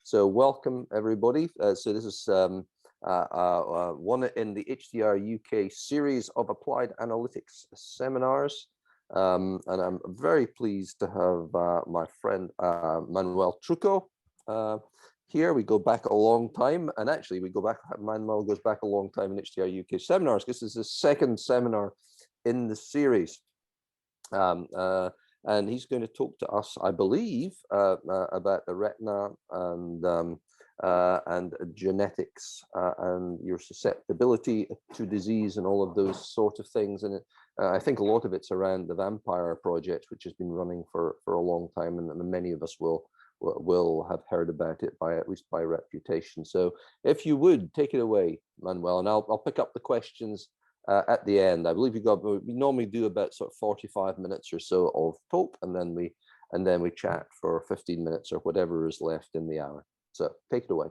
So welcome everybody. So this is one in the HDR UK series of applied analytics seminars. And I'm very pleased to have my friend Manuel Trucco here. We go back a long time, and actually we go back, Manuel goes back a long time in HDR UK seminars. This is the second seminar in the series. And he's going to talk to us, I believe, about the retina and genetics and your susceptibility to disease and all of those sort of things. And I think a lot of it's around the Vampire project, which has been running for a long time, and many of us will have heard about it at least by reputation. So if you would take it away, Manuel, and I'll pick up the questions at the end. I believe we normally do about sort of 45 minutes or so of talk, and then we chat for 15 minutes or whatever is left in the hour. So take it away.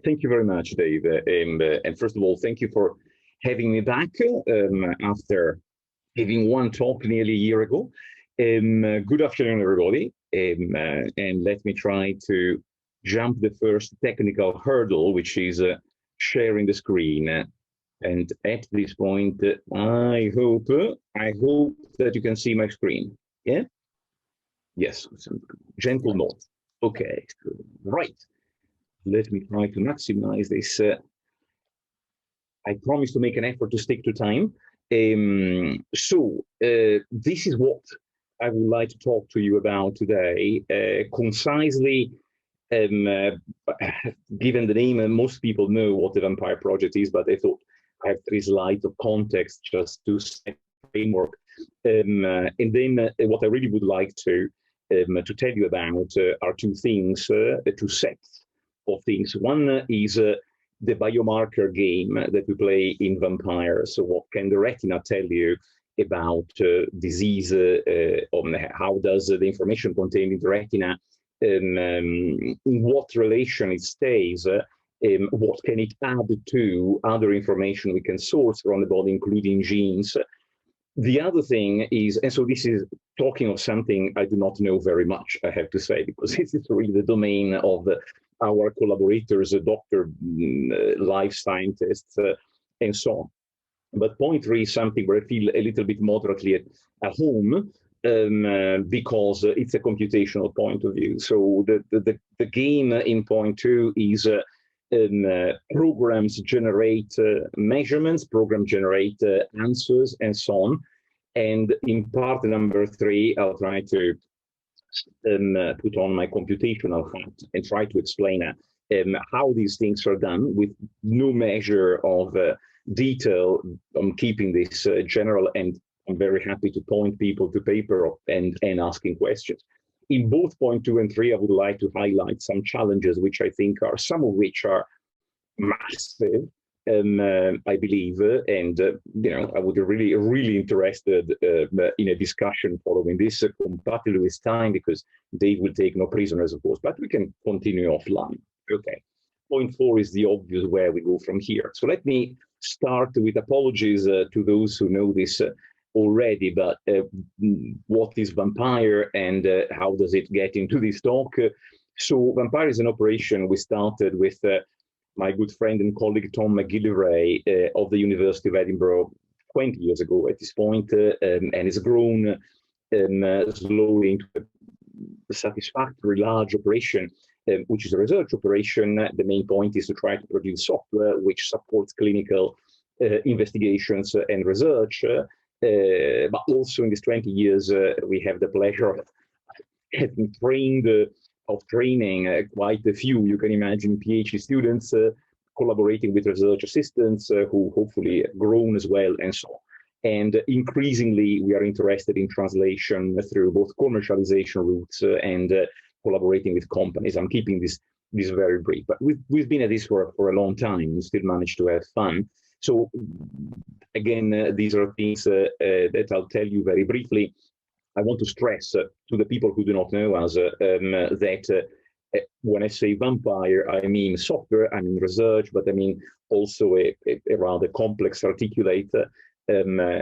Thank you very much, Dave. And first of all, thank you for having me back after giving one talk nearly a year ago. Good afternoon, everybody. And let me try to jump the first technical hurdle, which is sharing the screen. And at this point, I hope that you can see my screen. Yeah? Yes, gentle nod. Okay, right. Let me try to maximize this. I promise to make an effort to stick to time. So this is what I would like to talk to you about today, concisely. Given the name, most people know what the Vampire Project is, but I thought I have 3 slides of context just to set the framework. And then what I really would like to tell you about are 2 things, 2 sets of things. One is the biomarker game that we play in Vampire. So what can the retina tell you about disease? How does the information contained in the retina, in what relation it stays? What can it add to other information we can source from the body, including genes? The other thing is, and so this is talking of something I do not know very much, I have to say, because this is really the domain of our collaborators, doctor, life scientists, and so on. But point 3 is something where I feel a little bit moderately at home, because it's a computational point of view. So the game in point 2 is programs generate measurements, programs generate answers, and so on. And in part number 3, I'll try to put on my computational hat and try to explain how these things are done with no measure of detail. I'm keeping this general, and I'm very happy to point people to paper and asking questions. In both point 2 and 3, I would like to highlight some challenges, which I think are, some of which are massive, I believe, and I would be really interested in a discussion following this, compatible with time, because Dave will take no prisoners, of course, but we can continue offline. Okay. Point 4 is the obvious where we go from here. So let me start with apologies to those who know this already, but what is Vampire and how does it get into this talk? So Vampire is an operation we started with my good friend and colleague Tom McGillivray of the University of Edinburgh 20 years ago at this point, and it's grown slowly into a satisfactory large operation, which is a research operation. The main point is to try to produce software which supports clinical investigations and research. But also in these 20 years, we have the pleasure of having training quite a few, you can imagine, PhD students collaborating with research assistants who hopefully have grown as well, and so on. And increasingly, we are interested in translation through both commercialization routes and collaborating with companies. I'm keeping this very brief, but we've been at this for a long time and still managed to have fun. So again, these are things that I'll tell you very briefly. I want to stress to the people who do not know us that when I say Vampire, I mean software, I mean research, but I mean also a rather complex, articulate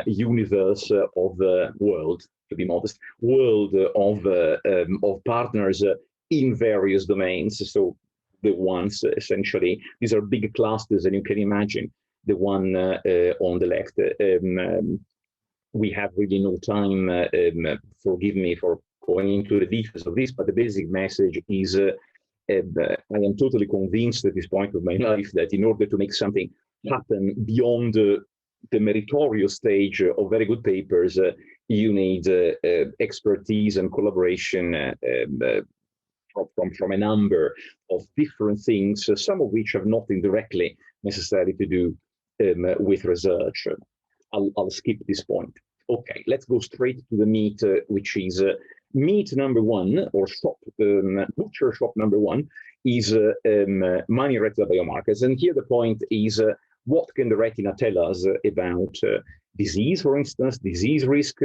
universe of world, to be modest, world of partners in various domains. So the ones essentially, these are big clusters, and you can imagine the one on the left. We have really no time, forgive me for going into the details of this, but the basic message is I am totally convinced at this point of my life that in order to make something happen beyond the meritorious stage of very good papers, you need expertise and collaboration from a number of different things, some of which have nothing directly necessarily to do with research. I'll skip this point. Okay, let's go straight to the meat, which is meat number one, or shop, butcher shop number one, is money retinal biomarkers. And here the point is, what can the retina tell us about disease, for instance, disease risk,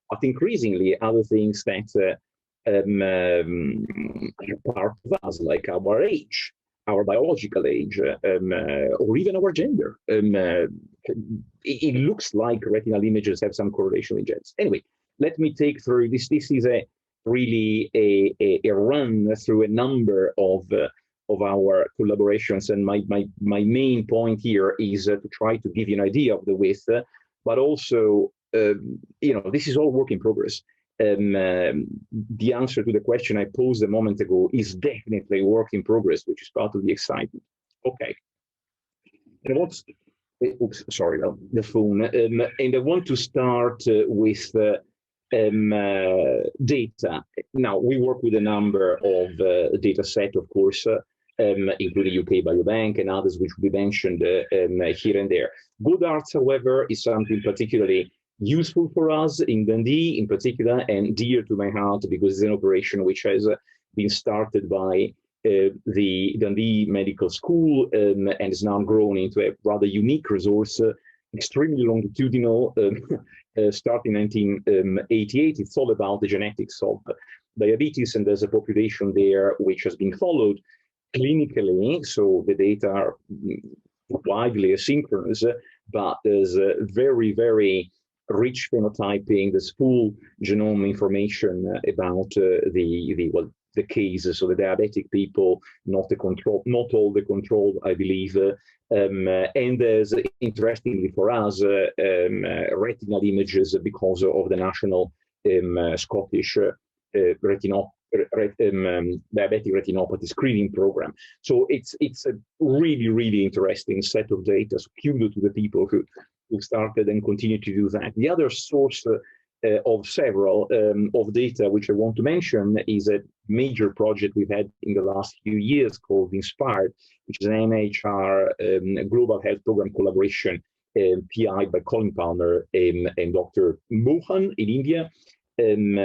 but increasingly other things that are part of us, like our age, our biological age, or even our gender. It looks like retinal images have some correlation with genders. Anyway, let me take through this. This is really a run through a number of our collaborations, and my main point here is to try to give you an idea of the width, but also, this is all work in progress. The answer to the question I posed a moment ago is definitely work in progress, which is part of the excitement. Okay. And oops, sorry, the phone. And I want to start with data. Now, we work with a number of data set, of course, including UK Biobank and others which we mentioned here and there. GoodArts, however, is something particularly useful for us in Dundee in particular, and dear to my heart because it's an operation which has been started by the Dundee Medical School and is now grown into a rather unique resource, extremely longitudinal, starting in 1988. It's all about the genetics of diabetes, and there's a population there which has been followed clinically, so the data are widely asynchronous, but there's a very, very rich phenotyping, there's full genome information about the cases, so the diabetic people, not the control, not all the control, I believe, and there's, interestingly for us, retinal images because of the national Scottish diabetic retinopathy screening program. So it's a really, really interesting set of data. So kudos to the people who started and continue to do that. The other source of several of data which I want to mention is a major project we've had in the last few years called INSPIRED, which is an NHR global health program collaboration, PI'd by Colin Palmer and Dr. Mohan in India. And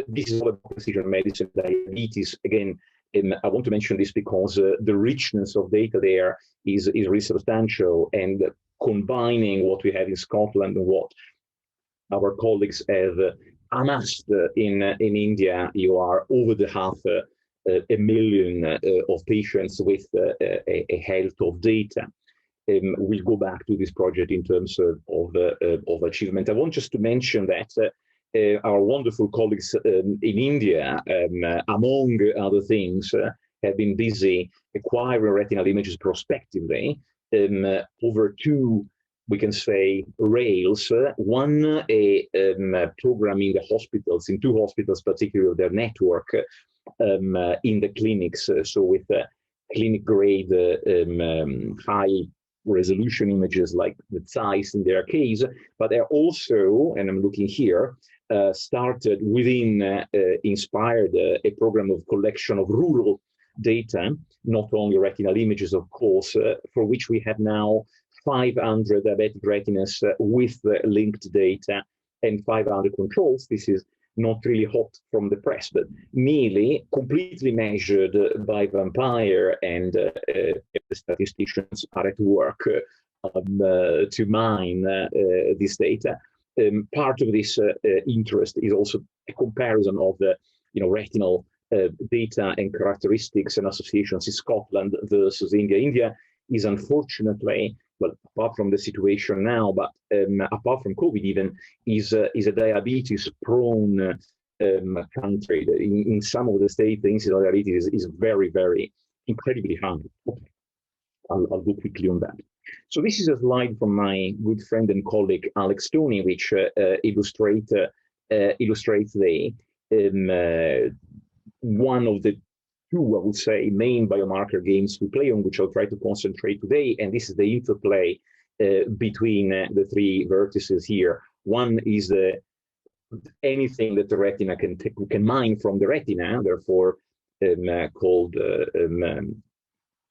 this is all about precision medicine, diabetes. Again, I want to mention this because the richness of data there is really substantial, and combining what we have in Scotland and what our colleagues have amassed in India, you are over the 500,000 of patients with a health of data. We'll go back to this project in terms of achievement. I want just to mention that our wonderful colleagues in India, among other things, have been busy acquiring retinal images prospectively over two, we can say, rails. One, a program in the hospitals, in two hospitals, particularly their network, in the clinics, so with clinic-grade high resolution images like the size in their case, but they're also, and I'm looking here, started within INSPIRED a program of collection of rural data, not only retinal images, of course, for which we have now 500 diabetic retinas with linked data and 500 controls. This is not really hot from the press, but merely completely measured by Vampire, and the statisticians are at work to mine this data. Part of this interest is also a comparison of the retinal data and characteristics and associations in Scotland versus India. India is unfortunately, well, apart from the situation now, but apart from COVID even, is a diabetes-prone country. In some of the states, the incidence of diabetes is very, very incredibly high. Okay. I'll go quickly on that. So this is a slide from my good friend and colleague Alex Stoney, which illustrates the one of the two, I would say, main biomarker games we play on, which I'll try to concentrate today. And this is the interplay between the three vertices here. One is anything that the retina can mine from the retina, therefore called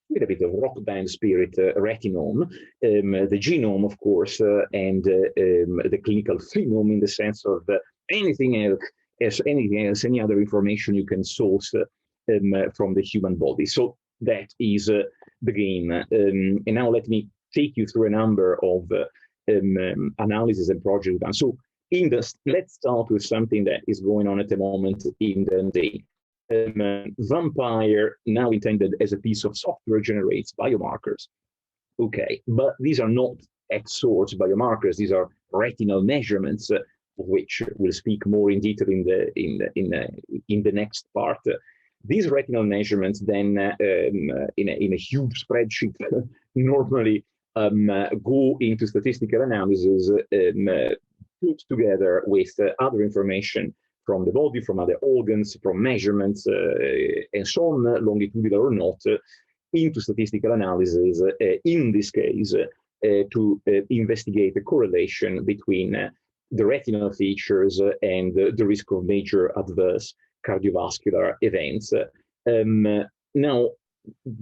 with a bit of rock band spirit, retinome, the genome, of course, and the clinical phenome in the sense of anything else, any other information you can source from the human body. So that is the game. And now let me take you through a number of analysis and projects done. So let's start with something that is going on at the moment in Dundee. Vampire, now intended as a piece of software, generates biomarkers. Okay, but these are not X-source biomarkers. These are retinal measurements, of which we'll speak more in detail in the next part. These retinal measurements then, in a huge spreadsheet, normally go into statistical analysis, put together with other information from the body, from other organs, from measurements, and so on, longitudinal or not, into statistical analysis, in this case, to investigate the correlation between the retinal features and the risk of major adverse cardiovascular events. Now,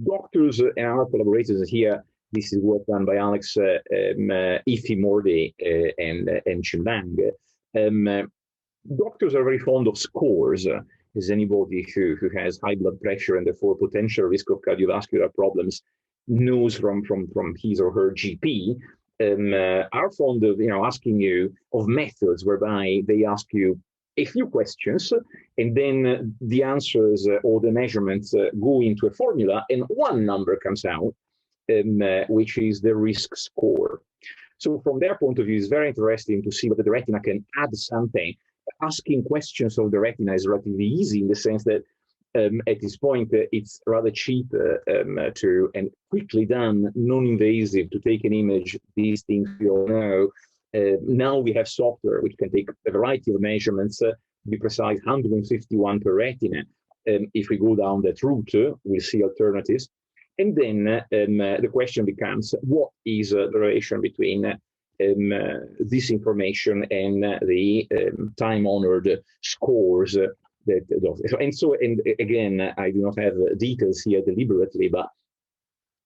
doctors and our collaborators here, this is work done by Alex, Ifi Mordi, and Chimang. Doctors are very fond of scores, as anybody who has high blood pressure and therefore potential risk of cardiovascular problems knows from his or her GP, are fond of asking you of methods whereby they ask you a few questions and then the answers or the measurements go into a formula and one number comes out, which is the risk score. So from their point of view, it's very interesting to see whether the retina can add something. Asking questions of the retina is relatively easy in the sense that at this point it's rather cheap to and quickly done, non-invasive, to take an image. These things we all know. Now we have software which can take a variety of measurements, to be precise, 151 per retina. If we go down that route, we'll see alternatives. And then the question becomes, what is the relation between this information and the time-honored scores and again, I do not have details here deliberately, but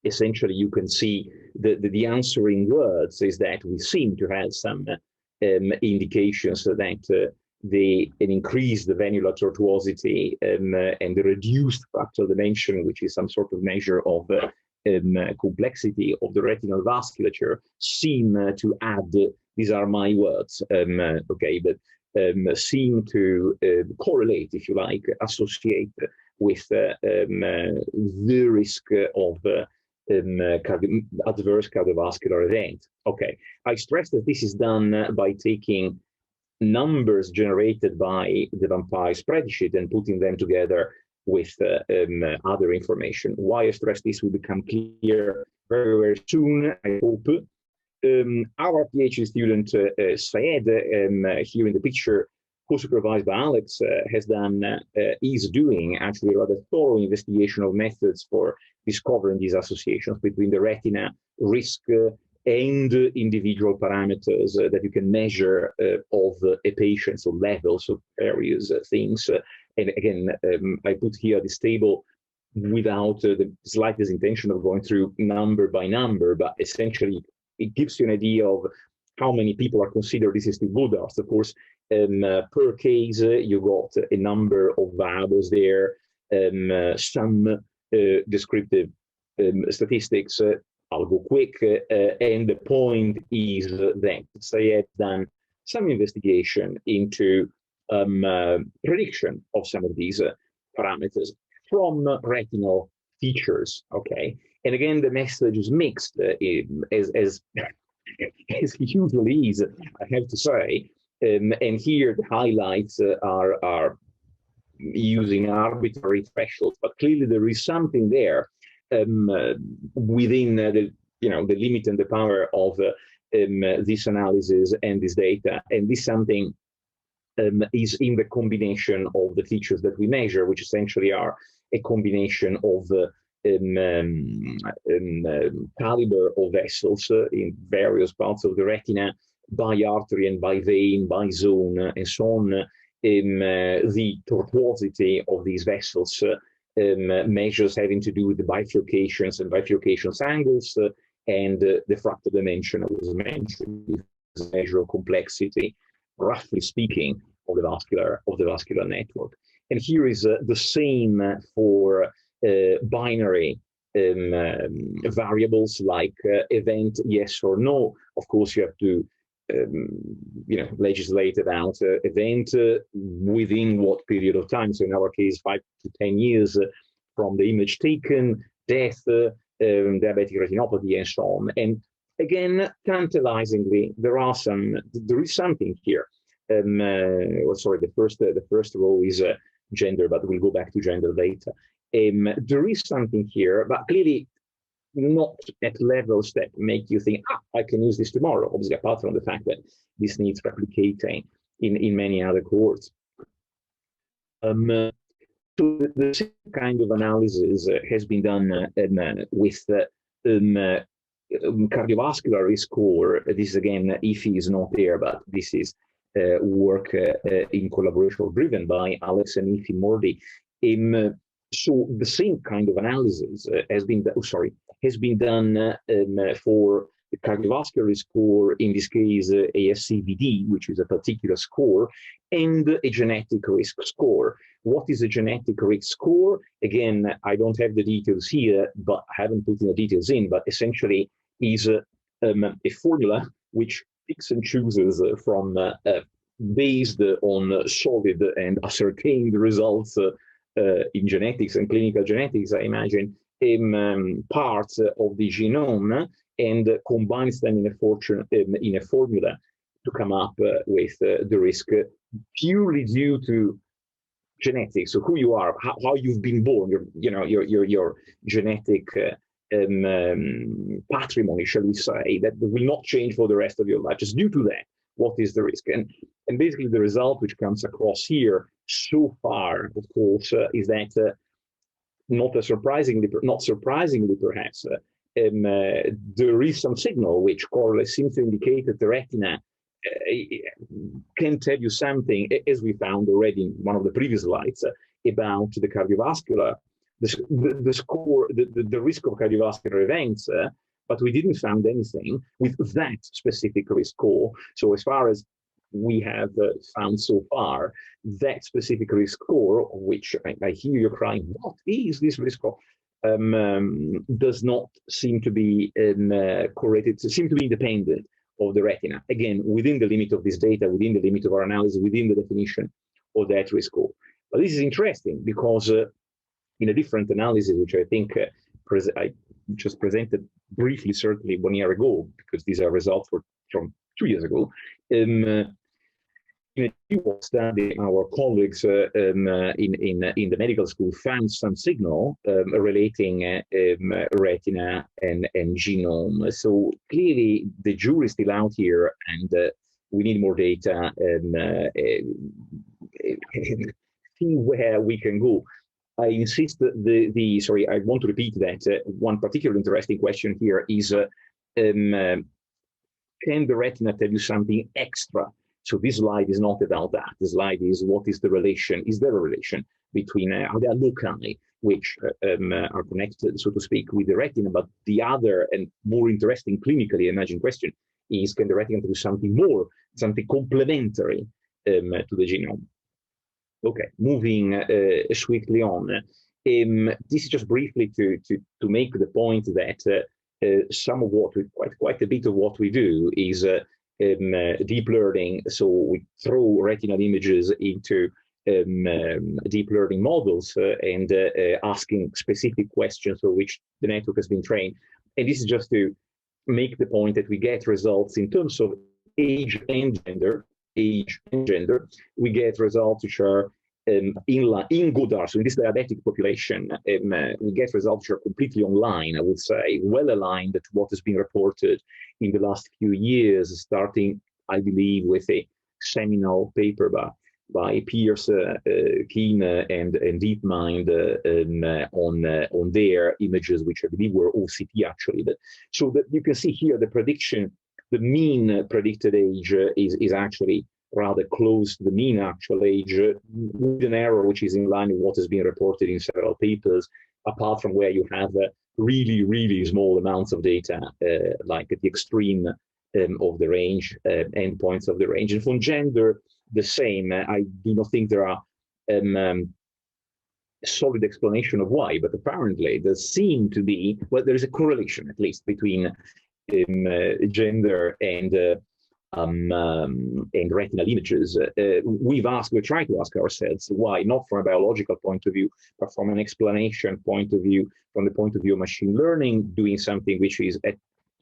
essentially you can see the answering words is that we seem to have some indications that an increased venular tortuosity and the reduced fractal dimension, which is some sort of measure of complexity of the retinal vasculature, seem to add, these are my words, okay, but seem to correlate, if you like, associate with the risk of adverse cardiovascular event. Okay, I stress that this is done by taking numbers generated by the Vampire spreadsheet and putting them together with other information. Why I stress this will become clear very, very soon, I hope. Our PhD student, Syed, here in the picture, co-supervised by Alex, is doing actually a rather thorough investigation of methods for discovering these associations between the retina risk and individual parameters that you can measure of a patient, so levels of various things. And again, I put here this table without the slightest intention of going through number by number, but essentially it gives you an idea of how many people are considered this is the good dust. Of course, per case, you got a number of variables there, some descriptive statistics. I'll go quick, and the point is that Syed done some investigation into prediction of some of these parameters from retinal features. Okay, and again, the message is mixed, as it usually is, I have to say. And here the highlights are using arbitrary thresholds, but clearly there is something there within the limit and the power of this analysis and this data, and this something is in the combination of the features that we measure, which essentially are a combination of caliber of vessels in various parts of the retina, by artery and by vein, by zone, and so on. The tortuosity of these vessels, measures having to do with the bifurcations and bifurcations angles, and the fractal dimension I was mentioning, is a measure of complexity, roughly speaking, of the vascular network. And here is the same for binary variables like event yes or no. Of course, you have to legislate about event within what period of time. So in our case, 5 to 10 years from the image taken, death, diabetic retinopathy, and so on. And again, tantalizingly, there is something here. Sorry, the first row is gender, but we'll go back to gender later. There is something here, but clearly not at levels that make you think, I can use this tomorrow, obviously, apart from the fact that this needs replicating in many other cohorts. So the same kind of analysis has been done with cardiovascular risk score. This again, IFI is not there, but this is work in collaboration driven by Alex and Ify Mordi. So the same kind of analysis has been done for the cardiovascular risk score, in this case ASCVD, which is a particular score, and a genetic risk score. What is a genetic risk score? Again, I don't have the details here, but I haven't put the details in, but essentially is a formula which picks and chooses from based on solid and ascertained results in genetics and clinical genetics, I imagine, parts of the genome, and combines them in a formula to come up with the risk purely due to genetics. So who you are, how you've been born, your genetic patrimony, shall we say, that will not change for the rest of your life. Just due to that, what is the risk? And basically the result which comes across here so far, of course, is that not surprisingly perhaps, there is some signal which correlates, seems to indicate that the retina can tell you something, as we found already in one of the previous slides, about the cardiovascular, the score, the risk of cardiovascular events, but we didn't find anything with that specific risk score. So as far as we have found so far, that specific risk score, which I hear you crying, what is this risk score? Does not seem to be correlated, seem to be independent of the retina. Again, within the limit of this data, within the limit of our analysis, within the definition of that risk score. But this is interesting because in a different analysis, which I think I just presented briefly, certainly 1 year ago, because these are results from 2 years ago, in a keyword study, our colleagues in the medical school found some signal relating retina and genome. So clearly the jury is still out here, and we need more data and see where we can go. I insist that sorry, I want to repeat that one particular interesting question here is, can the retina tell you something extra? So this slide is not about that. The slide is, what is the relation? Is there a relation between, are there loci which are connected, so to speak, with the retina? But the other and more interesting clinically imagined question is, can the retina do something more, something complementary to the genome? Okay, moving swiftly on. This is just briefly to make the point that some of what quite a bit of what we do is deep learning. So we throw retinal images into deep learning models and asking specific questions for which the network has been trained. And this is just to make the point that we get results in terms of age and gender age, and gender, we get results which are in Goddard, so in this diabetic population, we get results which are completely online, I would say, well aligned to what has been reported in the last few years, starting, I believe, with a seminal paper by Pierce, Keane, and DeepMind on their images, which I believe were OCT actually. But so that you can see here the prediction, the mean predicted age is actually rather close to the mean actual age, with an error which is in line with what has been reported in several papers, apart from where you have really, really small amounts of data, like at the extreme of the range, endpoints of the range. And from gender, the same. I do not think there are solid explanation of why, but apparently there seem to be, well, there is a correlation at least between gender and retinal images. We're trying to ask ourselves why, not from a biological point of view, but from an explanation point of view, from the point of view of machine learning, doing something which is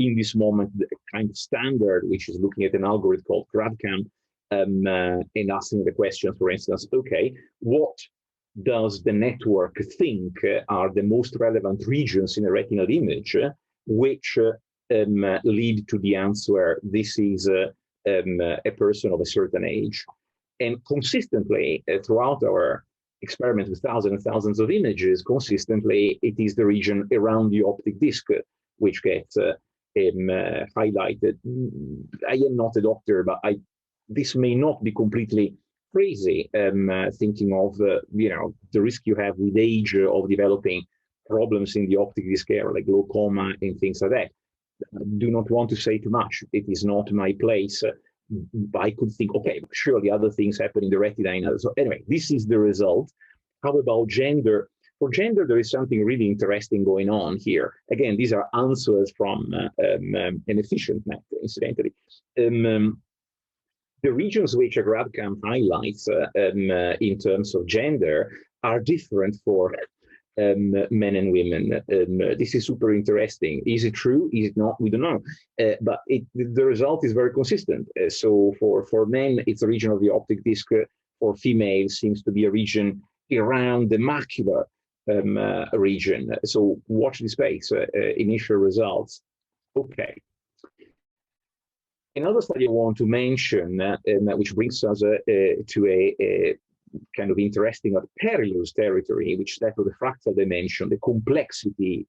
in this moment the kind of standard, which is looking at an algorithm called GradCam, and asking the question, for instance, okay, what does the network think are the most relevant regions in a retinal image, which lead to the answer, this is a person of a certain age. And consistently, throughout our experiment with thousands and thousands of images, consistently, it is the region around the optic disc which gets highlighted. I am not a doctor, but this may not be completely crazy, thinking of the risk you have with age of developing problems in the optic disc area, like glaucoma and things like that. I do not want to say too much. It is not my place. I could think, okay, surely other things happen in the retina. So anyway, this is the result. How about gender? For gender, there is something really interesting going on here. Again, these are answers from an efficient method, incidentally. The regions which a GradCam highlights in terms of gender are different for men and women. This is super interesting. Is it true? Is it not? We don't know. But the result is very consistent. So for men, it's a region of the optic disc. For females, seems to be a region around the macular region. So watch this space. Initial results. Okay. Another study I want to mention, which brings us to a kind of interesting or perilous territory, which is that of the fractal dimension, the complexity,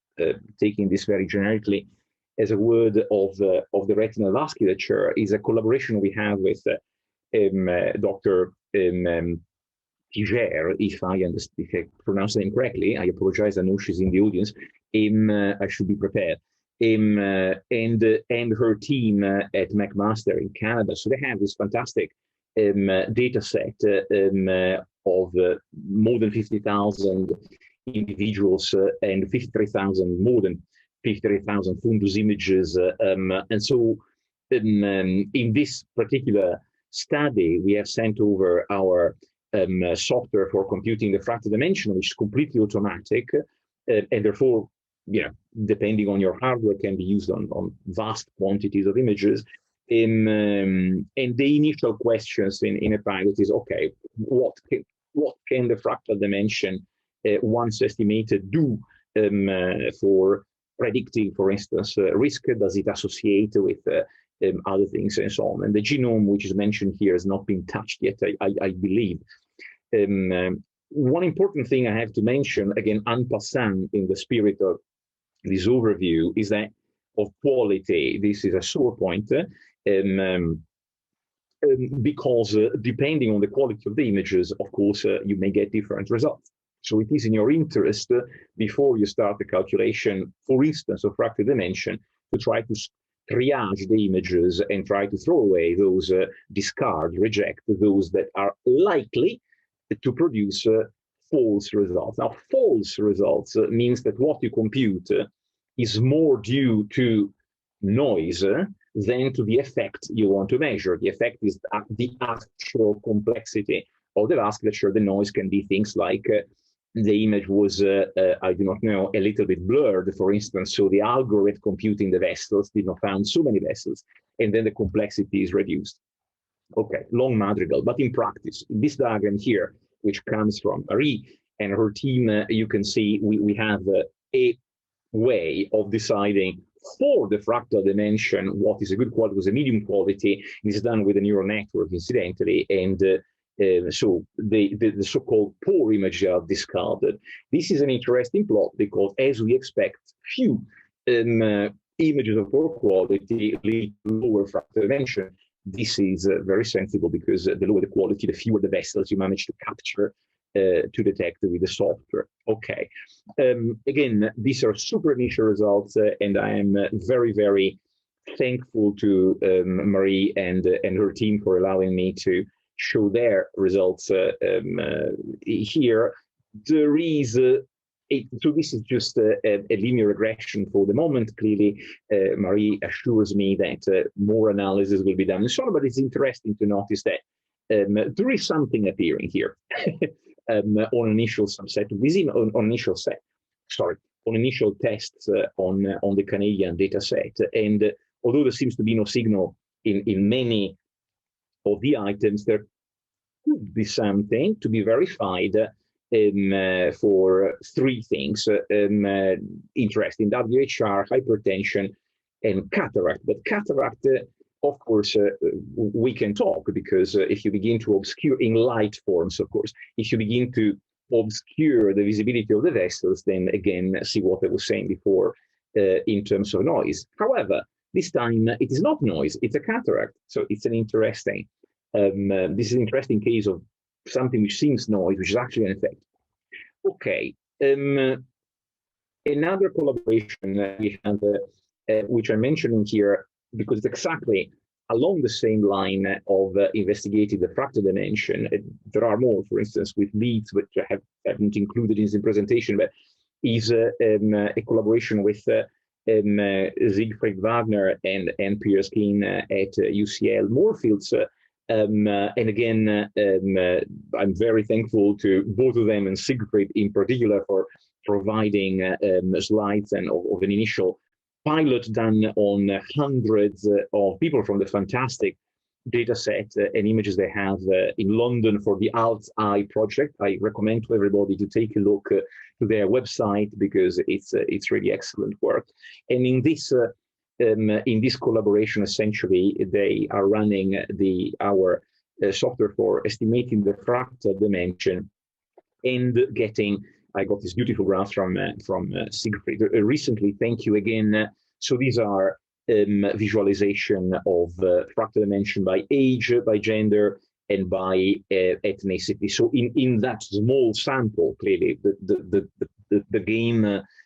taking this very generically as a word of the retinal vasculature, is a collaboration we have with Dr. Tiger, if I pronounce the name correctly. I apologize, I know she's in the audience. I should be prepared. And her team at McMaster in Canada. So they have this fantastic data set of more than 50,000 individuals and more than 53,000 fundus images. And so in this particular study, we have sent over our software for computing the fractal dimension, which is completely automatic, and therefore, depending on your hardware, can be used on vast quantities of images. And the initial questions in a pilot is, okay, what can the fractal dimension, once estimated, do for predicting, for instance, risk? Does it associate with other things and so on? And the genome, which is mentioned here, has not been touched yet, I believe. One important thing I have to mention, again, en passant, in the spirit of this overview, is that of quality. This is a sore point, because depending on the quality of the images, of course, you may get different results. So it is in your interest, before you start the calculation, for instance, of fractal dimension, to try to triage the images and try to throw away those, reject those that are likely to produce false results. Now, false results means that what you compute is more due to noise than to the effect you want to measure. The effect is the actual complexity of the vasculature. The noise can be things like the image was, I do not know, a little bit blurred, for instance, so the algorithm computing the vessels did not find so many vessels, and then the complexity is reduced. Okay, long madrigal, but in practice, in this diagram here, which comes from Marie and her team, you can see we have a way of deciding for the fractal dimension what is a good quality, what is a medium quality. This is done with a neural network, incidentally, and so the so-called poor images are discarded. This is an interesting plot because, as we expect, few images of poor quality lead to lower fractal dimension. This is very sensible because the lower the quality, the fewer the vessels you manage to capture to detect with the software. Okay. Again, these are super initial results, and I am very, very thankful to Marie and her team for allowing me to show their results here. There is so this is just a linear regression for the moment. Clearly, Marie assures me that more analysis will be done and so on, but it's interesting to notice that there is something appearing here on initial subset of disease, on initial set, sorry, on initial tests on the Canadian data set. And although there seems to be no signal in many of the items, there could be something to be verified for three things interesting: WHR, hypertension, and cataract. But cataract, of course, we can talk, because if you begin to obscure in light forms, of course, if you begin to obscure the visibility of the vessels, then again, see what I was saying before in terms of noise. However, this time it is not noise, it's a cataract. So it's an interesting, this is an interesting case of something which seems noise, which is actually an effect. Okay. Another collaboration we have, which I'm mentioning here, because it's exactly along the same line of investigating the fractal dimension. There are more, for instance, with leads, which I haven't included in the presentation, but is a collaboration with Siegfried Wagner and Piers Keane at UCL Moorfields. And again, I'm very thankful to both of them, and Siegfried in particular, for providing slides and of an initial pilot done on hundreds of people from the fantastic data set and images they have in London for the ALZEYE project. I recommend to everybody to take a look to their website, because it's really excellent work. And in this collaboration, essentially, they are running our software for estimating the fractal dimension and getting. I got this beautiful graph from Siegfried recently. Thank you again. So these are visualization of fractal dimension by age, by gender, and by ethnicity. So in that small sample, clearly the game,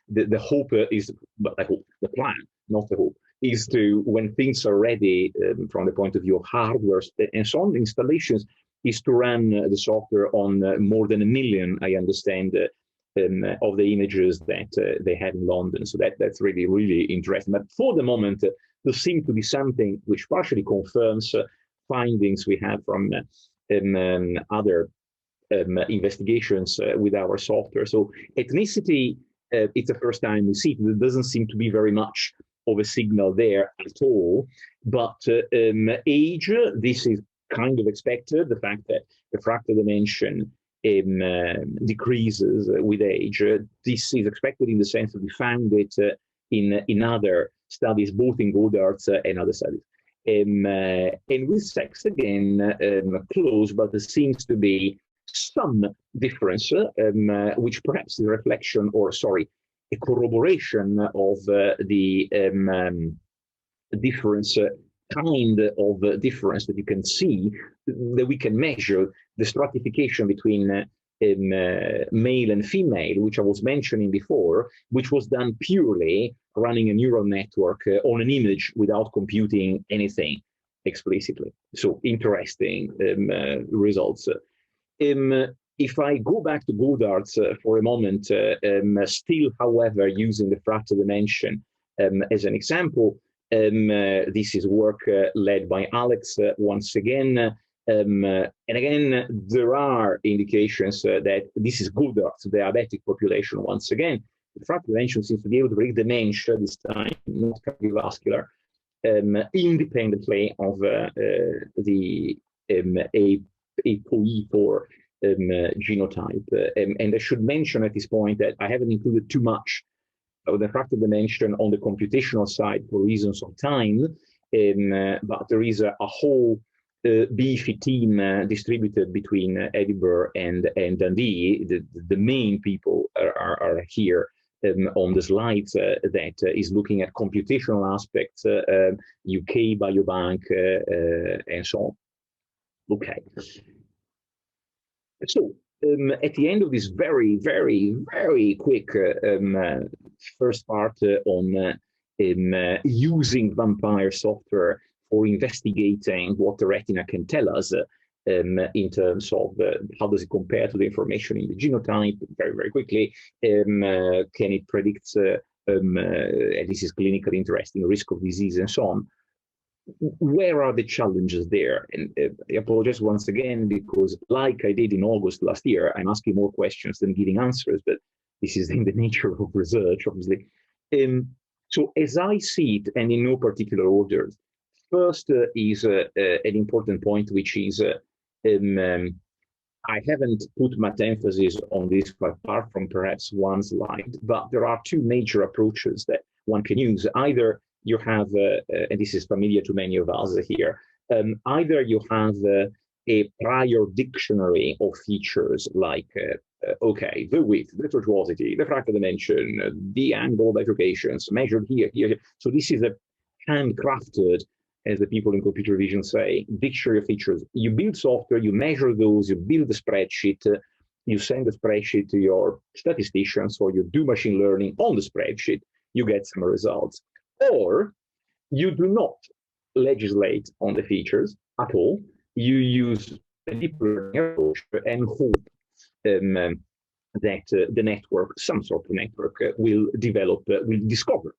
the hope is, but I hope the plan, not the hope, is to, when things are ready from the point of view of hardware and so on, installations, is to run the software on more than 1 million, I understand, of the images that they had in London. So that's really, really interesting. But for the moment, there seems to be something which partially confirms findings we have from other investigations with our software. So ethnicity, it's the first time we see it. There doesn't seem to be very much of a signal there at all. But age, this is kind of expected. The fact that the fractal dimension decreases with age. This is expected in the sense that we found it in other studies, both in Goddard's and other studies. And with sex, again, close, but there seems to be some difference, which perhaps is a reflection, or sorry, a corroboration of the difference, kind of difference that you can see, that we can measure the stratification between male and female, which I was mentioning before, which was done purely running a neural network on an image without computing anything explicitly. So interesting results. If I go back to Goddard's for a moment, still, however, using the fractal dimension as an example, this is work led by Alex once again. And again, there are indications that this is Goddard's diabetic population once again. The fractal dimension seems to be able to predict dementia this time, not cardiovascular, independently of the ApoE4 genotype. And I should mention at this point that I haven't included too much of the fractal dimension on the computational side for reasons of time, but there is a whole beefy team distributed between Edinburgh and Dundee. The main people are here on the slides that is looking at computational aspects, UK Biobank, and so on. Okay. So at the end of this very, very, very quick first part on using vampire software for investigating what the retina can tell us in terms of how does it compare to the information in the genotype, very, very quickly, can it predict, and this is clinically interesting, risk of disease and so on. Where are the challenges there? And I apologize once again, because like I did in August last year, I'm asking more questions than giving answers, but this is in the nature of research, obviously. So as I see it, and in no particular order, first is an important point, which is I haven't put much emphasis on this apart from perhaps one slide, but there are two major approaches that one can use. Either you have, and this is familiar to many of us here, either you have a prior dictionary of features like, okay, the width, the tortuosity, the fractal dimension, the angle of bifurcations measured here, here. So this is a handcrafted, as the people in computer vision say, dictionary of features. You build software, you measure those, you build the spreadsheet, you send the spreadsheet to your statisticians, or you do machine learning on the spreadsheet, you get some results. Or you do not legislate on the features at all. You use a deep learning approach and hope that the network, some sort of network, will develop, will discover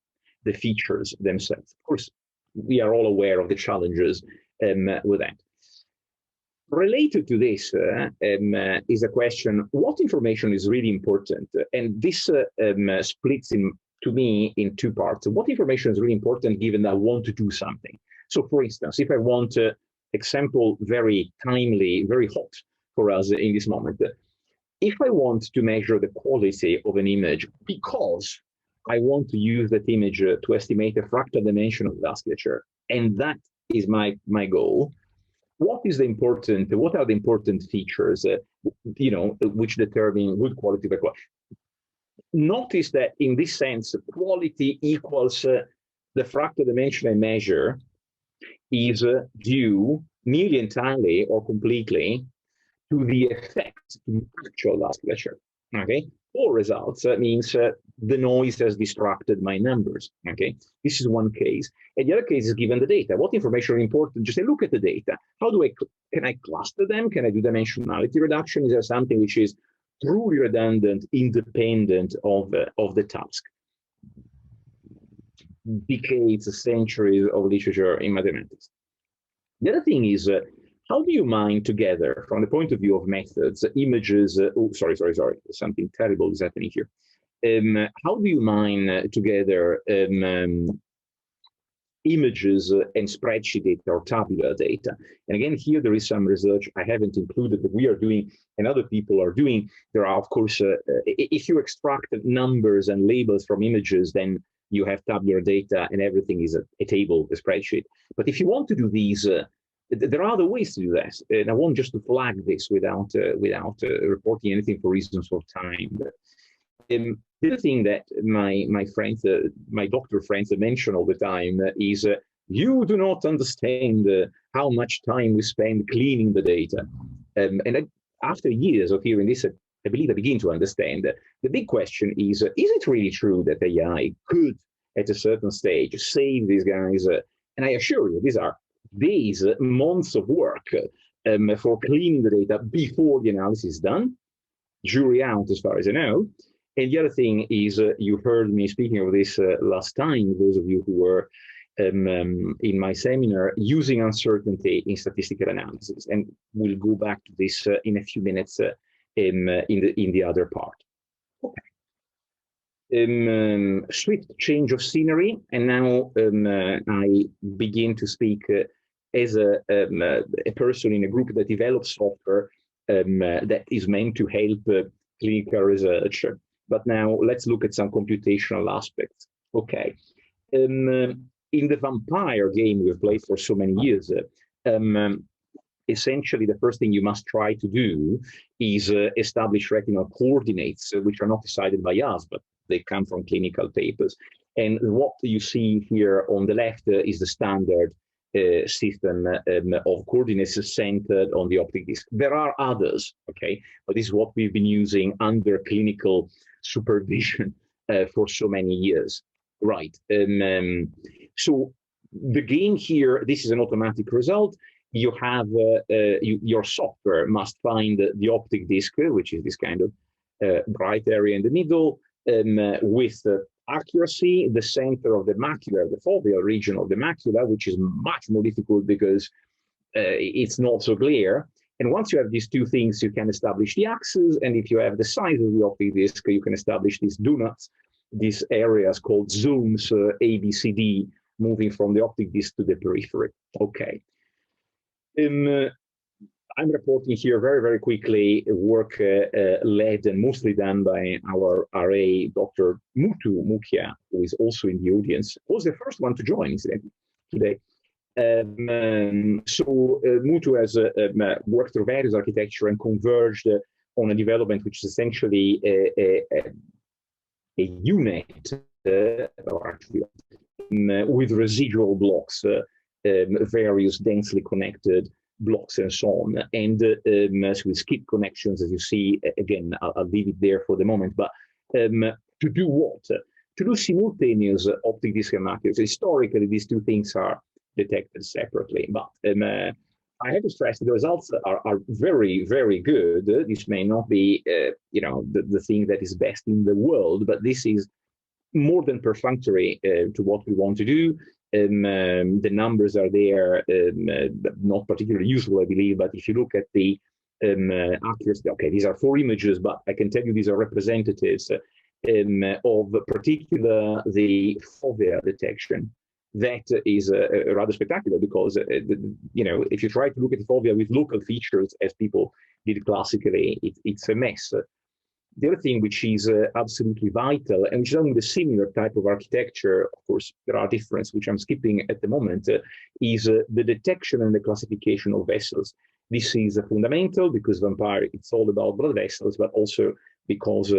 the features themselves. Of course, we are all aware of the challenges with that. Related to this is a question, what information is really important? And this splits to me in two parts. What information is really important given that I want to do something? So for instance, if I want, example, very timely, very hot for us in this moment, if I want to measure the quality of an image because I want to use that image to estimate the fractal dimension of the vasculature, and that is my goal, what are the important features, which determine good quality of quality? Notice that in this sense, quality equals the fractal dimension I measure is due nearly entirely or completely to the effect in actual vasculature. Okay, poor results means the noise has distracted my numbers. Okay, this is one case. And the other case is given the data. What information is important? Just say, look at the data. How do can I cluster them? Can I do dimensionality reduction? Is there something which is truly redundant, independent of the task? Decades, centuries of literature in mathematics. The other thing is, how do you mine together, from the point of view of methods, images? Oh, sorry, something terrible is happening here. How do you mine together images and spreadsheet data or tabular data? And again, here there is some research I haven't included that we are doing and other people are doing. There are, of course, if you extract numbers and labels from images, then you have tabular data and everything is a table, a spreadsheet. But if you want to do these, there are other ways to do that. And I want just to flag this without reporting anything for reasons of time. The other thing that my friends, my doctor friends mention all the time is you do not understand how much time we spend cleaning the data. After years of hearing this, I believe I begin to understand. The big question is it really true that AI could, at a certain stage, save these guys? And I assure you, these are days, months of work for cleaning the data before the analysis is done. Jury out, as far as I know. And the other thing is, you heard me speaking of this last time, those of you who were in my seminar, using uncertainty in statistical analysis. And we'll go back to this in a few minutes in the other part. Okay. Swift change of scenery, and now I begin to speak as a person in a group that develops software that is meant to help clinical research. But now let's look at some computational aspects. Okay. In the vampire game we've played for so many years, essentially the first thing you must try to do is establish retinal coordinates, which are not decided by us, but they come from clinical papers. And what you see here on the left is the standard system of coordinates centered on the optic disc. There are others, okay, but this is what we've been using under clinical supervision for so many years. Right. So the game here, this is an automatic result. You have your software must find the optic disc, which is this kind of bright area in the middle, with accuracy, the center of the macula, the foveal region of the macula, which is much more difficult because it's not so clear. And once you have these two things, you can establish the axis. And if you have the size of the optic disc, you can establish these donuts, these areas called zones, A, B, C, D, moving from the optic disc to the periphery. Okay. I'm reporting here very, very quickly work led and mostly done by our RA, Dr. Muthu Mukhya, who is also in the audience, was the first one to join today. So Muthu has worked through various architecture and converged on a development which is essentially a unit, or actually with residual blocks, various densely connected blocks and so on, and so with skip connections, as you see. Again, I'll leave it there for the moment, but to do what? To do simultaneous optic disc and macula. So historically, these two things are detected separately, but I have to stress that the results are very, very good. This may not be, you know, the thing that is best in the world, but this is more than perfunctory to what we want to do. The numbers are there, not particularly useful, I believe, but if you look at the accuracy, okay, these are 4 images, but I can tell you these are representatives of particular the fovea detection. That is rather spectacular because, you know, if you try to look at the fovea with local features, as people did classically, it's a mess. The other thing which is absolutely vital, and which is only the similar type of architecture, of course, there are differences which I'm skipping at the moment, is the detection and the classification of vessels. This is fundamental because vampire, it's all about blood vessels, but also because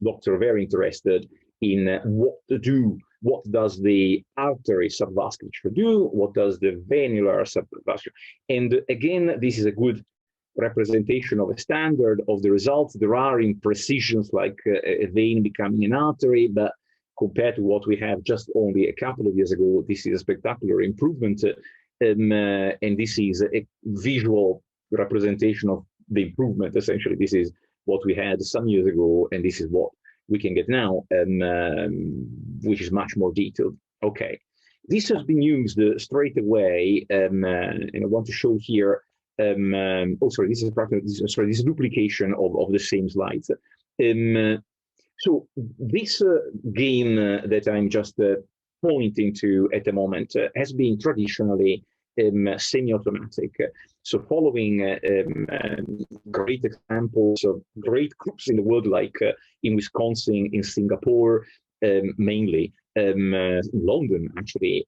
doctors are very interested in what to do. What does the artery subvasculature do? What does the venular subvasculature? And again, this is a good representation of a standard of the results. There are imprecisions like a vein becoming an artery, but compared to what we have just only a couple of years ago, this is a spectacular improvement. And this is a visual representation of the improvement. Essentially, this is what we had some years ago, and this is what we can get now, which is much more detailed. Okay, this has been used straight away, and I want to show here. Oh, sorry, this is duplication of the same slides. So this game that I'm just pointing to at the moment has been traditionally semi-automatic. So following great examples of great groups in the world, like in Wisconsin, in Singapore, mainly, London, actually,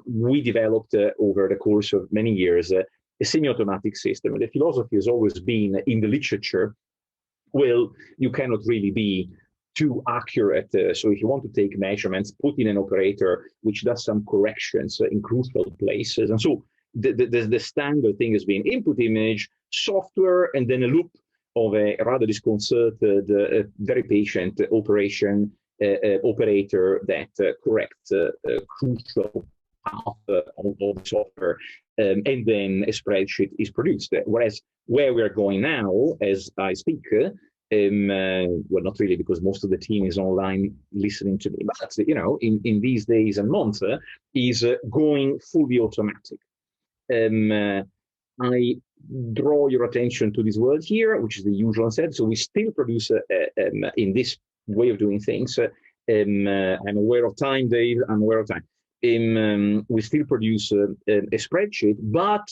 we developed over the course of many years a semi-automatic system. And the philosophy has always been in the literature, well, you cannot really be too accurate. So if you want to take measurements, put in an operator which does some corrections in crucial places. And so the standard thing has been input image, software, and then a loop of a rather disconcerted, very patient operator that corrects crucial path of the software. And then a spreadsheet is produced. Whereas where we're going now, as I speak, well, not really, because most of the team is online listening to me, but you know, in these days and months, is going fully automatic. I draw your attention to this word here, which is the usual said. So we still produce in this way of doing things. I'm aware of time, Dave. I'm aware of time. we still produce a spreadsheet, but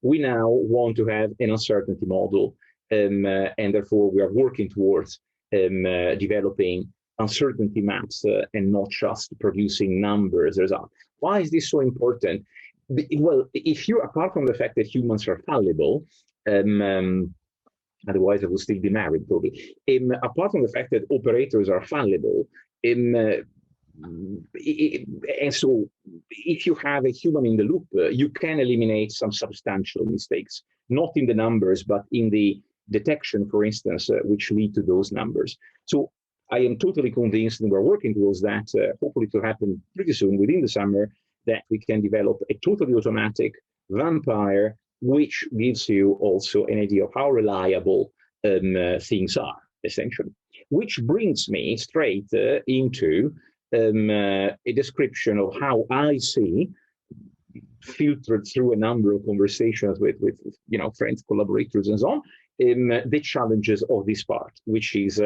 we now want to have an uncertainty model, and therefore we are working towards developing uncertainty maps and not just producing numbers result. Why is this so important? Well, if you, apart from the fact that humans are fallible, otherwise I would still be married probably. Apart from the fact that operators are fallible, and so if you have a human in the loop, you can eliminate some substantial mistakes, not in the numbers, but in the detection, for instance, which lead to those numbers. So I am totally convinced, and we're working towards that, hopefully to happen pretty soon within the summer, that we can develop a totally automatic vampire, which gives you also an idea of how reliable things are, essentially. Which brings me straight into a description of how I see, filtered through a number of conversations with friends, collaborators, and so on, the challenges of this part, which is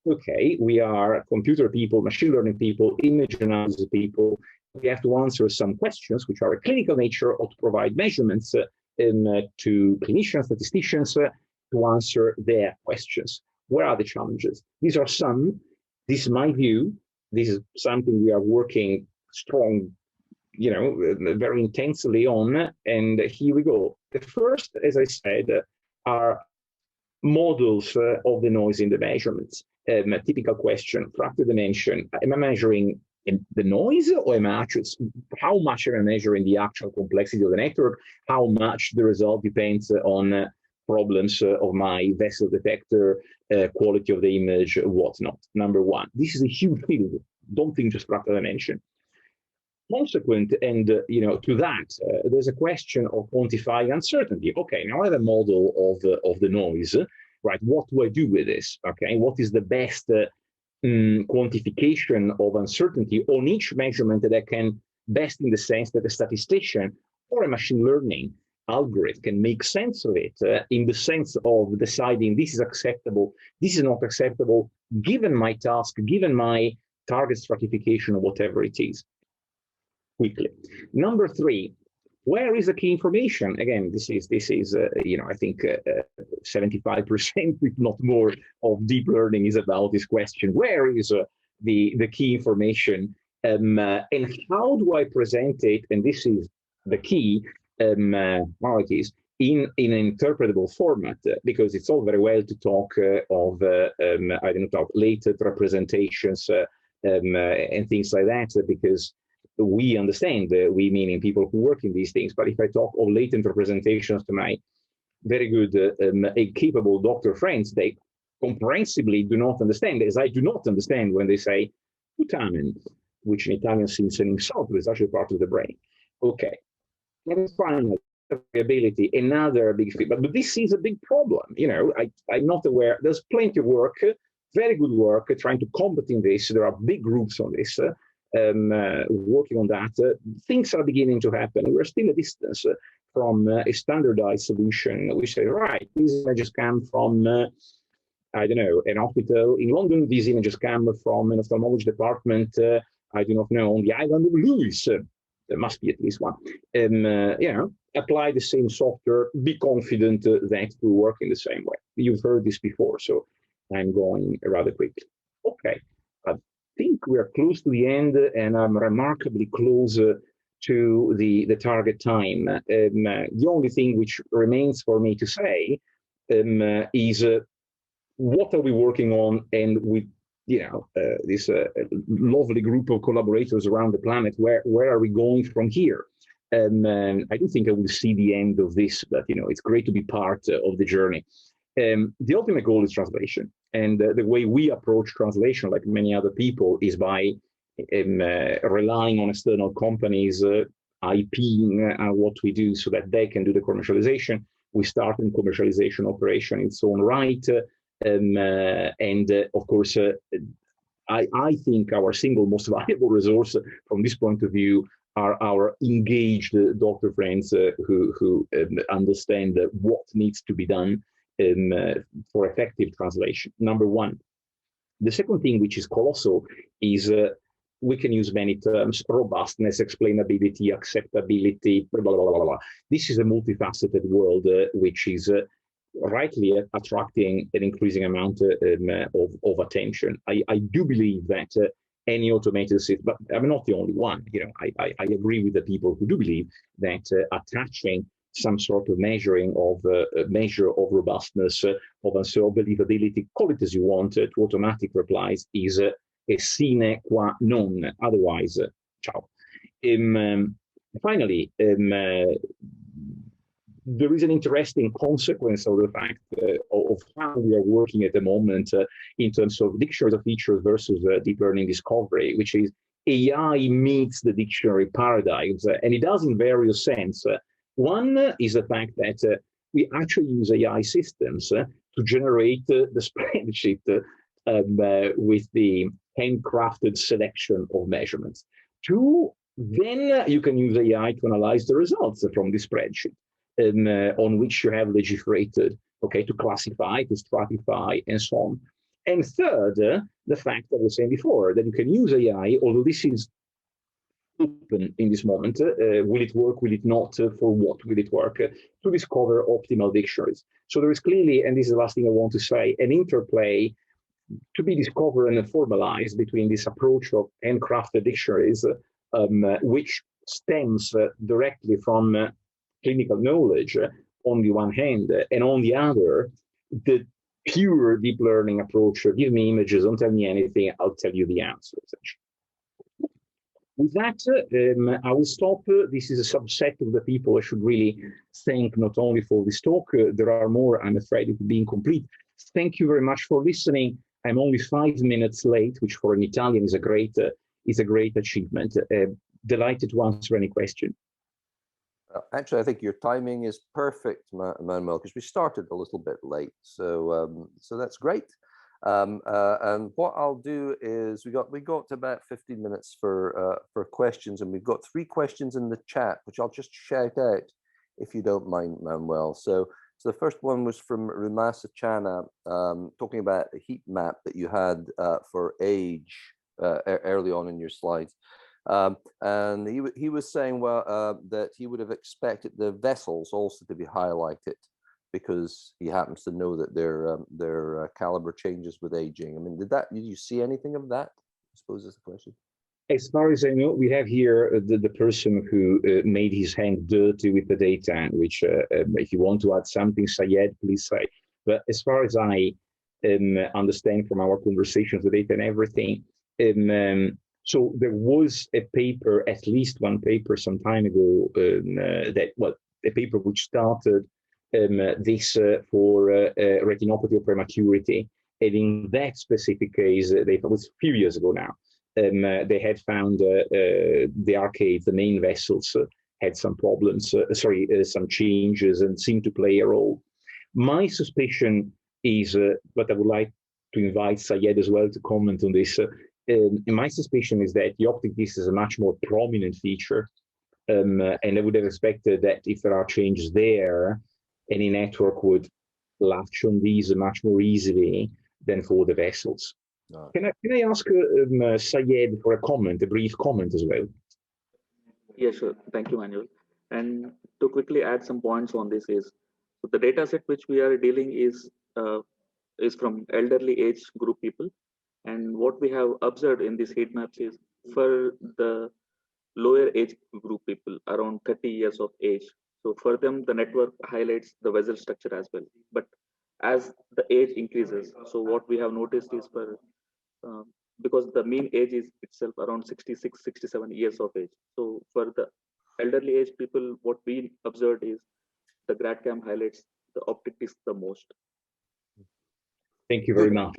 okay, we are computer people, machine learning people, image analysis people. We have to answer some questions which are a clinical nature, or to provide measurements to clinicians, statisticians, to answer their questions. Where are the challenges? These are some. This is my view. This is something we are working strong, very intensely on. And here we go. The first, as I said, are models of the noise in the measurements. A typical question, fractal dimension. Am I measuring the noise, or how much am I measuring the actual complexity of the network? How much the result depends on problems of my vessel detector, quality of the image, whatnot. Number one, this is a huge field. Don't think just fractal dimension. Consequent, and to that, there's a question of quantifying uncertainty. Okay, now I have a model of the noise, right? What do I do with this? Okay, what is the best quantification of uncertainty on each measurement that I can best, in the sense that a statistician or a machine learning algorithm can make sense of it, in the sense of deciding this is acceptable, this is not acceptable, given my task, given my target stratification, or whatever it is. Quickly. Number three, where is the key information? Again, this is I think 75%, if not more, of deep learning is about this question. Where is the key information, and how do I present it? And this is the key, in an interpretable format, because it's all very well to talk of latent representations and things like that, because we understand, we meaning people who work in these things. But if I talk of latent representations to my very good capable doctor friends, they comprehensively do not understand, as I do not understand when they say putamen, which in Italian seems an insult, but it's actually part of the brain. Okay, that's fine. Variability, another big thing, but this is a big problem. I'm not aware. There's plenty of work, very good work, trying to combat this. There are big groups on this. Working on that, things are beginning to happen. We're still a distance from a standardized solution. We say, right, these images come from, I don't know, an hospital in London. These images come from an ophthalmology department, I do not know, on the island of Lewis. There must be at least one. Apply the same software, be confident that it will work in the same way. You've heard this before, so I'm going rather quickly. Okay. I think we are close to the end, and I'm remarkably close to the target time. The only thing which remains for me to say is what are we working on, and with this lovely group of collaborators around the planet, where are we going from here? I don't think I will see the end of this, but it's great to be part of the journey. The ultimate goal is translation, and the way we approach translation, like many other people, is by relying on external companies, IPing what we do so that they can do the commercialization. We start in commercialization operation in its own right, and of course, I think our single most valuable resource from this point of view are our engaged doctor friends who understand what needs to be done for effective translation. Number one. The second thing, which is colossal, is we can use many terms: robustness, explainability, acceptability, blah, blah, blah, blah, blah. This is a multifaceted world, which is rightly attracting an increasing amount of attention. I do believe that any automated system, but I'm not the only one. You know, I agree with the people who do believe that attaching some sort of measure of robustness, of believability, call it as you want, to automatic replies is a sine qua non. Otherwise, ciao. Finally, there is an interesting consequence of the fact of how we are working at the moment in terms of dictionary of features versus deep learning discovery, which is AI meets the dictionary paradigms, and it does in various sense. One is the fact that we actually use AI systems to generate the spreadsheet with the handcrafted selection of measurements. Two, then you can use AI to analyze the results from the spreadsheet on which you have legiferated, okay, to classify, to stratify, and so on. And third, the fact that I was saying before, that you can use AI, although this is open in this moment, will it work, will it not, for what will it work, to discover optimal dictionaries. So there is clearly, and this is the last thing I want to say, an interplay to be discovered and formalized between this approach of handcrafted dictionaries, which stems directly from clinical knowledge on the one hand, and on the other, the pure deep learning approach. Give me images, don't tell me anything, I'll tell you the answer, essentially. With that, I will stop. This is a subset of the people I should really thank, not only for this talk. There are more, I'm afraid it would be incomplete. Thank you very much for listening. I'm only 5 minutes late, which for an Italian is a great achievement. Delighted to answer any question. Actually, I think your timing is perfect, Manuel, because we started a little bit late. So so that's great. And what I'll do is we got about 15 minutes for questions, and we've got 3 questions in the chat, which I'll just shout out if you don't mind, Manuel. So the first one was from Rumasa Chana, talking about the heat map that you had for age early on in your slides. And he was saying, well, that he would have expected the vessels also to be highlighted, because he happens to know that their caliber changes with aging. I mean, did you see anything of that? I suppose is the question. As far as I know, we have here the person who made his hand dirty with the data, which if you want to add something, Syed, please say. But as far as I understand from our conversations, the data and everything, so there was a paper, at least one paper some time ago, a paper which started this for retinopathy of prematurity. And in that specific case, it was a few years ago now, they had found the arcades, the main vessels, had some problems, some changes, and seemed to play a role. My suspicion is, but I would like to invite Syed as well to comment on this. My suspicion is that the optic disc is a much more prominent feature, and I would have expected that if there are changes there, any network would latch on these much more easily than for the vessels. No. Can I ask Syed for a brief comment as well? Yeah, sure. Thank you, Manuel. And to quickly add some points on this is, so the data set which we are dealing is from elderly age group people. And what we have observed in these heat maps is for the lower age group people around 30 years of age. So for them, the network highlights the vessel structure as well. But as the age increases, so what we have noticed is because the mean age is itself around 66, 67 years of age. So for the elderly age people, what we observed is the GradCam highlights the optic disc the most. Thank you very much.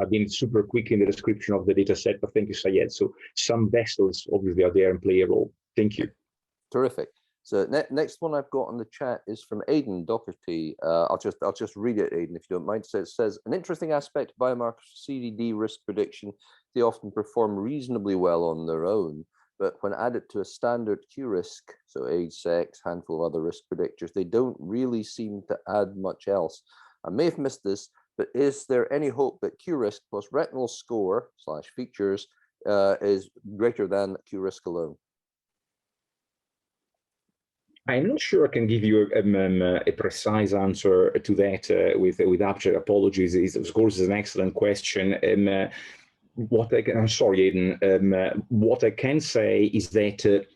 I've been super quick in the description of the data set, but thank you, Syed. So some vessels obviously are there and play a role. Thank you. Terrific. So next one I've got on the chat is from Aidan Doherty. I'll just read it, Aidan, if you don't mind. So it says, an interesting aspect of biomarker CDD risk prediction, they often perform reasonably well on their own, but when added to a standard Q risk, so age, sex, handful of other risk predictors, they don't really seem to add much else. I may have missed this, but is there any hope that Q risk plus retinal score / features is greater than Q risk alone? I'm not sure I can give you a precise answer to that with abject apologies. Of course, is an excellent question. I'm sorry, Aidan. What I can say is that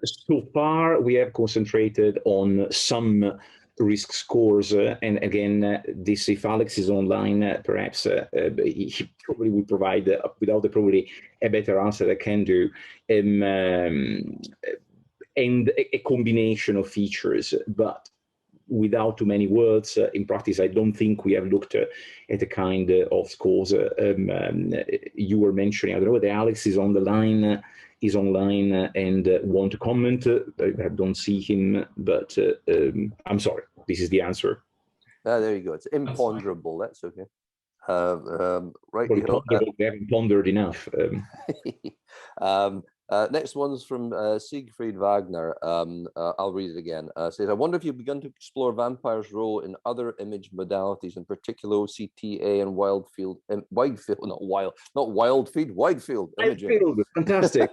so far we have concentrated on some risk scores, and again, this, if Alex is online, perhaps he probably would provide, without probably a better answer than I can do, and a combination of features, but without too many words. In practice, I don't think we have looked at the kind of scores you were mentioning. I don't know whether Alex is on the line, is online and want to comment. I don't see him, but I'm sorry. This is the answer. There you go. It's imponderable. That's okay. Right. Well, we haven't pondered enough. Next one's from Siegfried Wagner. I'll read it again. Says, I wonder if you've begun to explore vampires' role in other image modalities, in particular CTA and wide field imaging. Fantastic.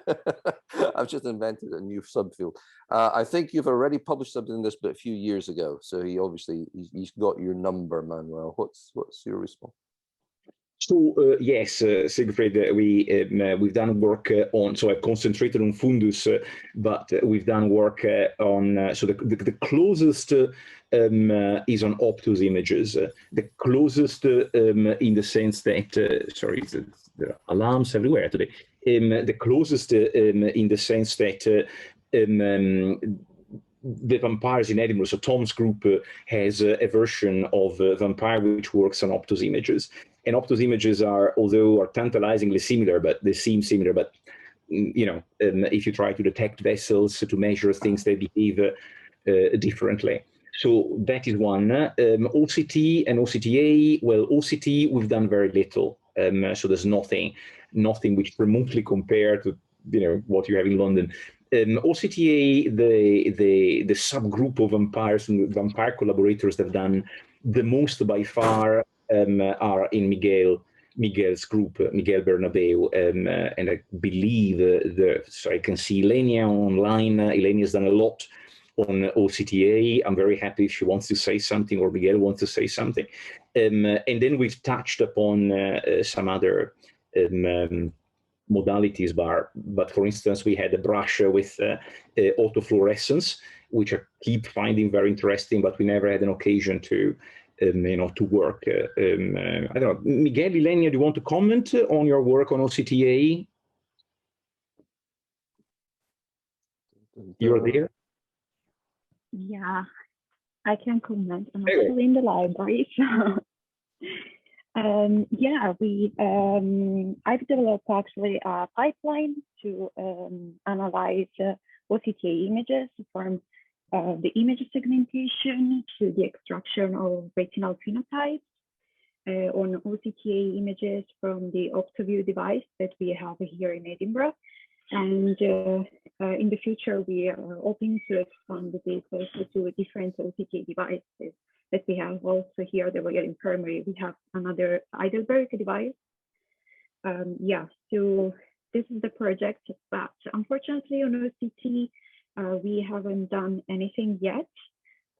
I've just invented a new subfield. I think you've already published something in this, but a few years ago. So he's got your number, Manuel. What's your response? So yes, Siegfried, we've done work on. So I've concentrated on fundus, but we've done work on. So the closest is on Optus images. The closest in the sense that sorry, there are alarms everywhere today. The closest in the sense that the vampires in Edinburgh, so Tom's group has a version of vampire which works on Optus images. And Optus images are tantalizingly similar, but they seem similar. But you know, if you try to detect vessels, to measure things, they behave differently. So that is one. OCT and OCTA. Well, OCT we've done very little. So there's nothing which remotely compared to what you have in London. OCTA, the subgroup of vampires and vampire collaborators that have done the most by far are in Miguel's group, Miguel Bernabeu, and I believe so I can see Ilenia online. Ilenia's done a lot on OCTA. I'm very happy if she wants to say something or Miguel wants to say something. And then we've touched upon some other modalities, but for instance, we had a brush with autofluorescence, which I keep finding very interesting, but we never had an occasion to to work. I don't know, Miguel, Ilenia, do you want to comment on your work on OCTA? You're there? Yeah, I can comment. I'm actually in the library, so yeah, I've developed actually a pipeline to analyze OCTA images from the image segmentation to the extraction of retinal phenotypes on OCTA images from the OptoView device that we have here in Edinburgh. And in the future, we are hoping to expand the data to different OCTA devices that we have also here, the Royal Infirmary. We have another Heidelberg device. Yeah, so this is the project, but unfortunately on OCT, we haven't done anything yet.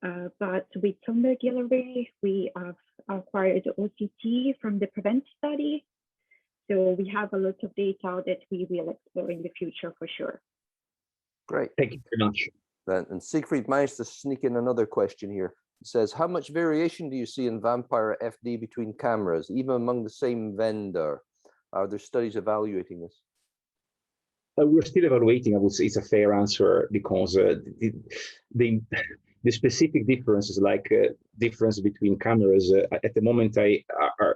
But with Thunberg Gallery, we have acquired OCT from the PREVENT study. So we have a lot of data that we will explore in the future for sure. Great. Thank you very much. And Siegfried managed to sneak in another question here. It says, how much variation do you see in vampire FD between cameras, even among the same vendor? Are there studies evaluating this? We're still evaluating. I would say it's a fair answer because the specific differences, like difference between cameras, at the moment are,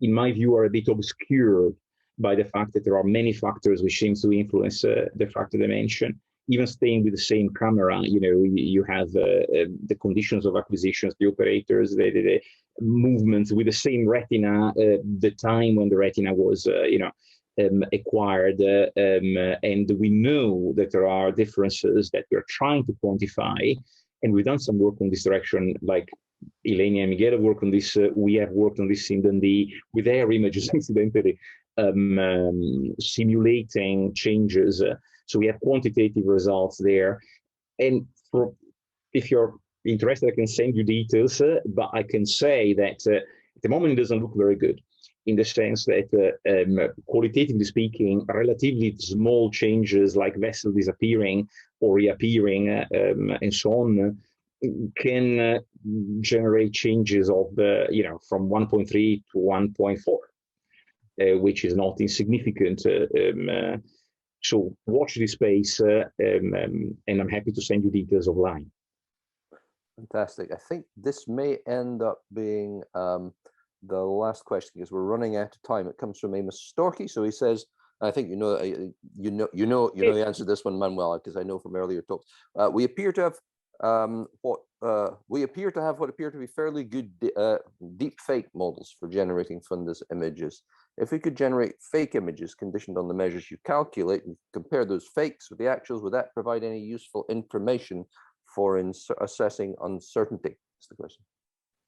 in my view, are a bit obscured by the fact that there are many factors which seem to influence the fractal dimension. Even staying with the same camera, you have the conditions of acquisitions, the operators, the movements with the same retina, the time when the retina was, acquired, and we know that there are differences that we're trying to quantify, and we've done some work on this direction, like Ilenia and Miguel have worked on this. We have worked on this in Dundee with their images, incidentally, simulating changes. So we have quantitative results there. And if you're interested, I can send you details, but I can say that at the moment it doesn't look very good, in the sense that qualitatively speaking, relatively small changes like vessel disappearing or reappearing and so on can generate changes of from 1.3 to 1.4, which is not insignificant. So watch this space, and I'm happy to send you details offline. Fantastic. I think this may end up being the last question, because we're running out of time. It comes from Amos Storkey. So he says, I think you know the answer to this one, Manuel, because I know from earlier talks. We appear to have what appear to be fairly good deep fake models for generating fundus images. If we could generate fake images conditioned on the measures you calculate and compare those fakes with the actuals, would that provide any useful information for assessing uncertainty? That's the question.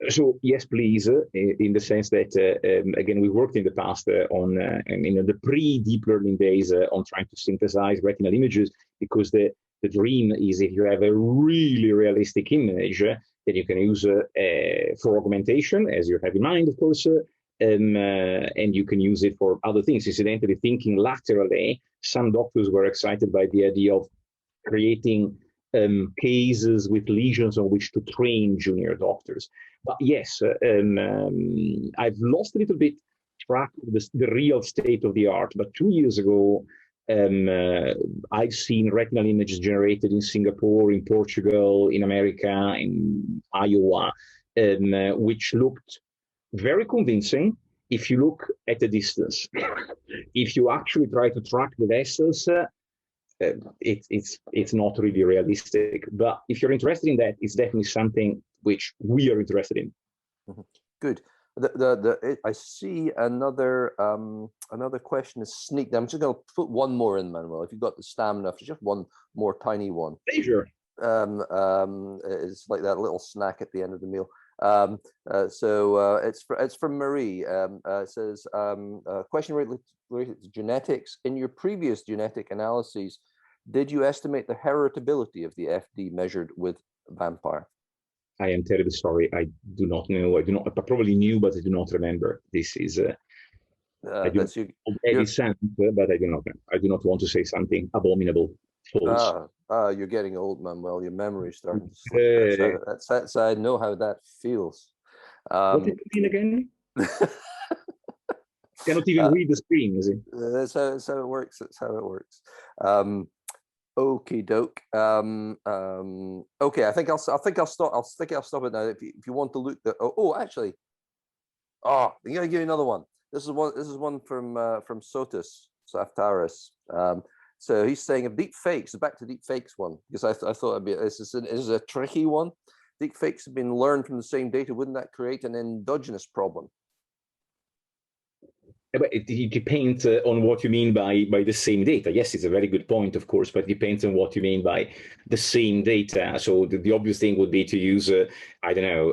So yes, please, in the sense that, again, we worked in the past on the pre-deep learning days on trying to synthesize retinal images, because the dream is if you have a really realistic image that you can use for augmentation, as you have in mind, of course, and you can use it for other things. Incidentally, thinking laterally, some doctors were excited by the idea of creating cases with lesions on which to train junior doctors. But yes, I've lost a little bit track of the real state of the art. But 2 years ago, I've seen retinal images generated in Singapore, in Portugal, in America, in Iowa, which looked very convincing if you look at a distance. If you actually try to track the vessels, it's not really realistic. But if you're interested in that, it's definitely something which we are interested in. Good. I see another question is sneaked. I'm just going to put one more in, Manuel. If you've got the stamina, for just one more tiny one. Sure. It's like that little snack at the end of the meal. It's from Marie. It says, question related to genetics. In your previous genetic analyses, did you estimate the heritability of the FD measured with vampire? I am terribly sorry. I do not know. I probably knew, but I do not remember. This is I do already sent, but I do not know. I do not want to say something abominable. False. You're getting old, Manuel. Your memory's starting to slip. That's I know how that feels. What did you mean again? Cannot even read the screen, is it? That's how it works. That's how it works. Okie doke. Okay, I think I'll stop it now. If you want to look at, actually, I'm gonna give you another one. This is one from Sotis Saftaris. So he's saying of deep fakes, back to deep fakes one, because I thought this is a tricky one. Deep fakes have been learned from the same data. Wouldn't that create an endogenous problem? But it depends on what you mean by the same data. Yes, it's a very good point, of course, but it depends on what you mean by the same data. So the obvious thing would be to use, I don't know,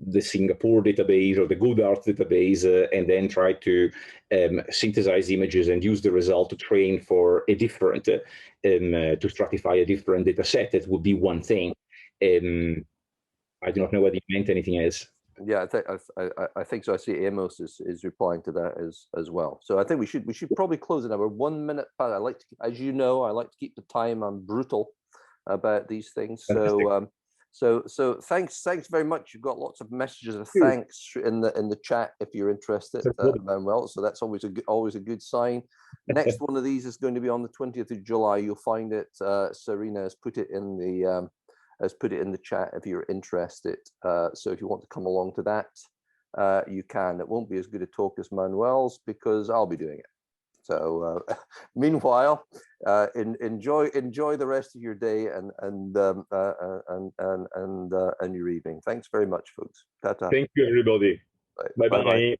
the Singapore database or the GoodArt database, and then try to synthesize images and use the result to train for a different, to stratify a different data set. That would be one thing. I do not know whether you meant anything else. Yeah, I think so. I see Amos is replying to that as well. So I think we should probably close it now. We're 1 minute past. I like to, as you know, I like to keep the time. I'm brutal about these things. So thanks very much. You've got lots of messages of thanks in the chat if you're interested, Manuel. So that's always a good sign. Next one of these is going to be on the 20th of July. You'll find it. Serena has put it in the chat if you're interested. So if you want to come along to that, you can. It won't be as good a talk as Manuel's because I'll be doing it. So meanwhile, enjoy the rest of your day and your evening. Thanks very much, folks. Ta-ta. Thank you, everybody. Bye. Bye-bye.